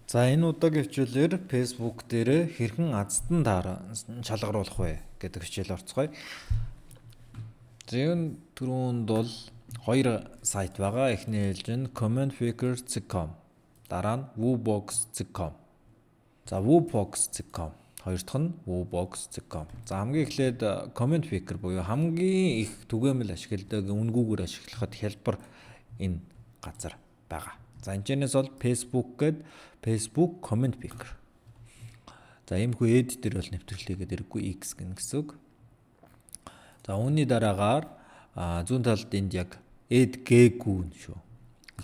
За энэ удаагийн хичээлээр Facebook дээр хэрхэн аздан шалгаруулах вэ гэдэг хичээл орцгоё. Зэн түрүүнд бол хоёр сайт байгаа. Эхний хэлж нь commentpicker.com, дараа нь woobox.com. За woobox.com, хоёр дахь нь woobox.com. За хамгийн эхлээд comment picker буюу хамгийн их түгээмэл ашигладаг үнгүүгээр ашиглахад хялбар энэ газар байгаа. За энэчнээс бол Facebook гээд Facebook comment picker. За иймэрхүү эд дээр бол нэвтрүүлээгээд хэрэггүй X гэнэ гэсэн үг. За үүний дараагаар зүүн талд энд яг эд гээгүй шүү.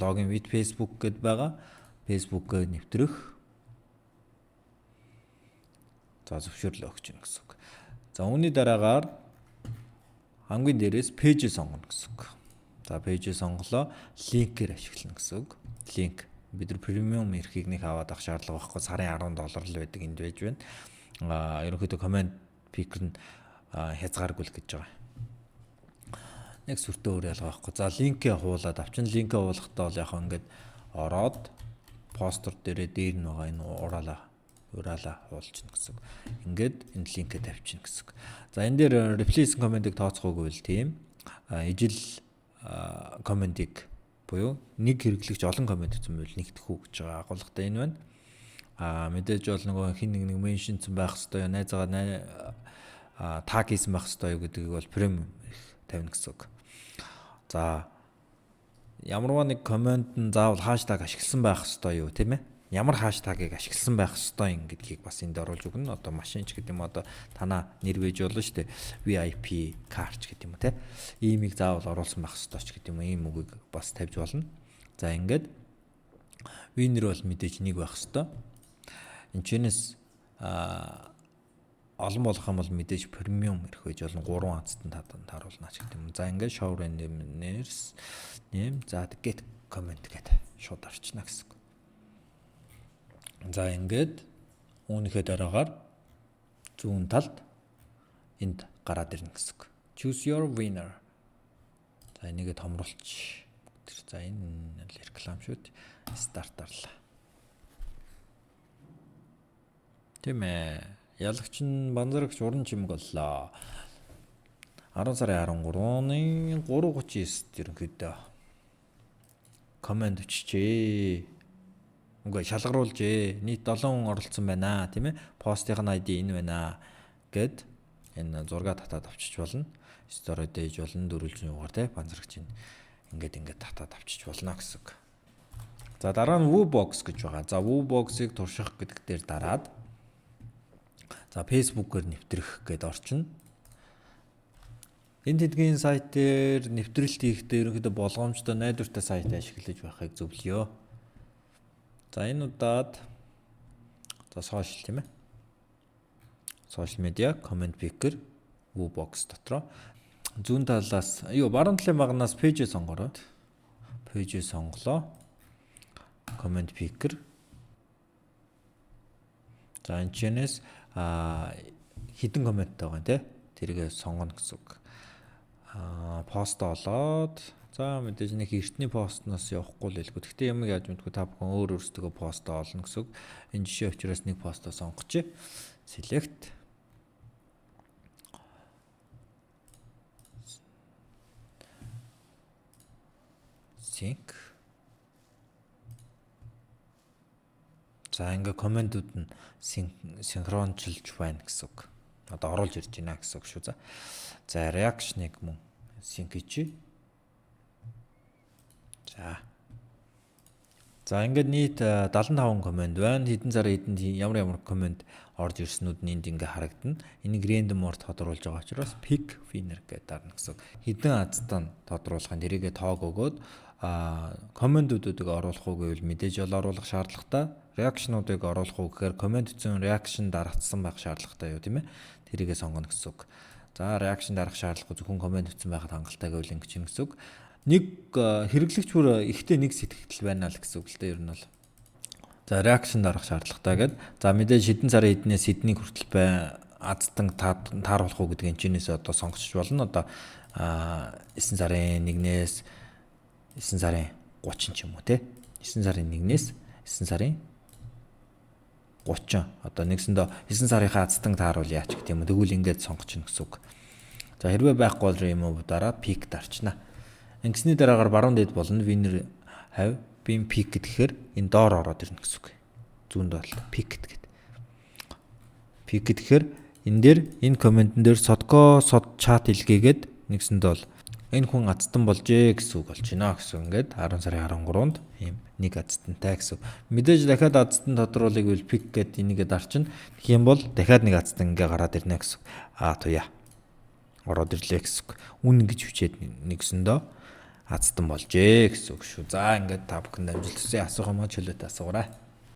Login with Facebook гэд байгаа. Facebook-гээ нэвтрэх. За зөвшөөрлөө өгч гэнэ гэсэн үг. За үүний дараагаар хамгийн дээрээс page сонгоно гэсэн үг. За page сонголоо, линкээр ашиглана гэсэн үг. Линк бид нар премиум эрхийг нэг аваад авах шаардлага байхгүй, сарын $10 л байдаг энд байж байна. Ерөнхийдөө comment picker нь хязгааргүй л гэж байгаа. Нэг сүртэй өөр ялгаа байхгүй. За линкээ хуулаад авчин линкээ хуулахдаа бол яг ингээд ороод постэр дээр нь байгаа энэ ураалаа хуулчихна гэсэн үг. Ингээд энэ линкээ тавьчихна гэсэн үг. За энэ дээр replace comment-ыг тооцохгүйг л тийм ижил comment-ыг буюу нэг хэрэглэгч олон комент хийсэн байвал нэгдэх үү гэж байгаа агуулгатай энэ байна. Мэдээж бол нөгөө хин нэг меншнсэн байх хэвээр найзаагаа таг хийсэн байх хэвээр гэдгийг бол премиум тавина гэсэн үг. За ямарваа нэг комент нь заавал хаштаг ашигласан байх хэвээр юу тийм ээ? Ямар хаштагийг ашигласан байх хэвээр юм гэдгийг бас энд оруулж өгнө. Одоо машинч гэдэг юм одоо танаа нэр вэж болно шүү дээ. VIP карч гэдэг юм те. Иймийг заавал оруулсан байх хэвээр ч гэдэг юм. Ийм үгийг бас тавьж болно. За ингээд винер бол мэдээж нэг байх хэвээр. Энэчнээс олон болох юм бол мэдээж премиум ирэх байж болно. 3 азтан тааруулна ч гэдэг юм. За ингээд show names нэм за get comment гэдэг шууд орчно гэсэн. За ингээд үүнийхээ дараагаар зүүн талд энд гараад ирнэ гэсэн үг. Choose your winner. За энийгээ томруулч. За энэ реклам шүү дээ. Стартарлаа. Тийм ээ. Ялагч нь банзарагч уран чимэг боллоо. 10 сарын 13-ны 3:39-д ерөнхийдөө комент өччихээ. Үгүй шалгаруулжээ. Нийт 7 хүн оролцсон байна, тийм ээ. Постын ID энэ байна гэд энэ зураг татаад авчиж болно. Story дээж болно, дөрвөлжин юугаар те банзрагч ингээд татаад авчиж болно гэсэн үг. За дараа нь woobox гэж байгаа. За woobox-ыг турших гэдэг дээр дараад за Facebook-оор нэвтрэх гэд орчино. Энэ тэдгийн сайт дээр нэвтрэлт хийхдээ ерөнхийдөө болгоомжтой найдвартай сайт ашиглаж байхыг зөвлөё. За энэ удаад за сошиал тийм ээ. Сошиал медиа, comment picker, woobox дотроо зүүн талаас баруун талын магнаас page сонгороо. Page сонголоо. Comment picker. За энэчнээс хідэн коммент байгаа тийм. Тэргээ сонгоно гэсэн үг. Пост олоод за мэдээж нэг эртний постноос явахгүй л хэлгүй. Гэхдээ юм яаж мэдгүй та бүхэн өөр өөрсдөө постоо олно гэсэн үг. Энэ жишээ учраас нэг постоо сонгоч. Select. Sync. За ингээ комментууд нь синхрончилж байна гэсэн үг. Одоо оруулж ирж байна гэсэн үг шүү. За reaction-ыг мөн sync хийчихье. За ингээд нийт 75 комент байна. Хэдэн сарын хэдэн ямар комент орж ирснүүд нь энд ингээ харагдана. Энийг random-оор тодруулж байгаа учраас pick winner гэдэг дарна гэсэн. Хэдэн азтаа тодруулахын тэрийгэ тоог өгөөд комментуудыг оруулах уу гэвэл мэдээж бол оруулах шаардлагатай. Reaction-уудыг оруулах уу гэхээр коммент зүүн reaction дарагдсан байх шаардлагатай юу тийм ээ. Тэрийгэ сонгоно гэсэн үг. За reaction дарах шаардлагагүй зөвхөн коммент өгсөн байхад хангалттай гэвэл ингэ чинь гэсэн үг. Нэг хэрэглэгч бүр ихтэй нэг сэтгэл байна л гэсэн үг л дээ ер нь бол. За reaction дарах шаардлагатай гэдэг. За мэдээж хэдэн сарын хэднээс хэднийг хүртэл азтан тааруулах уу гэдэг энэчнээс одоо сонгочих болно. Одоо 9 сарын 1-ээс 9 сарын 30 ч юм уу те. 9 сарын 1-ээс 9 сарын 30 одоо нэгсэндээ 9 сарынхаа азтан тааруул яач гэх юм. Тэгвэл ингээд сонгочихно гэсэн үг. За хэрвээ байхгүй бол remove-аараа peak дарчна. Ингэсний дараагаар баруун дээд болно winner have been peak гэхээр энэ доор ороод ирнэ гэсэн үг. Зүүнд бол peak гэдэг. Peak гэхээр энэ дээр энэ комментэн дээр содко сод чат илгээгээд нэгсэнд бол энэ хүн азтан болжээ гэсэн үг болж байна гэсэн. Ингээд 10 сарын 13-нд ийм нэг азтантай гэсэн. Мэдээж дахиад азтан тодруулыг үл пик гэдэг энийгээ дарчин. Тэгэх юм бол дахиад нэг азтан ингээ гараад ирнэ гэсэн. Туяа. Ороод ирлээ гэсэн. Үн гэж хүчээд нэгсэндөө азтан болжээ гэсэн үг шүү. За ингээд та бүхэнд амжилт хүсье. Асуух юм аа чөлөөтэй асуугаарай.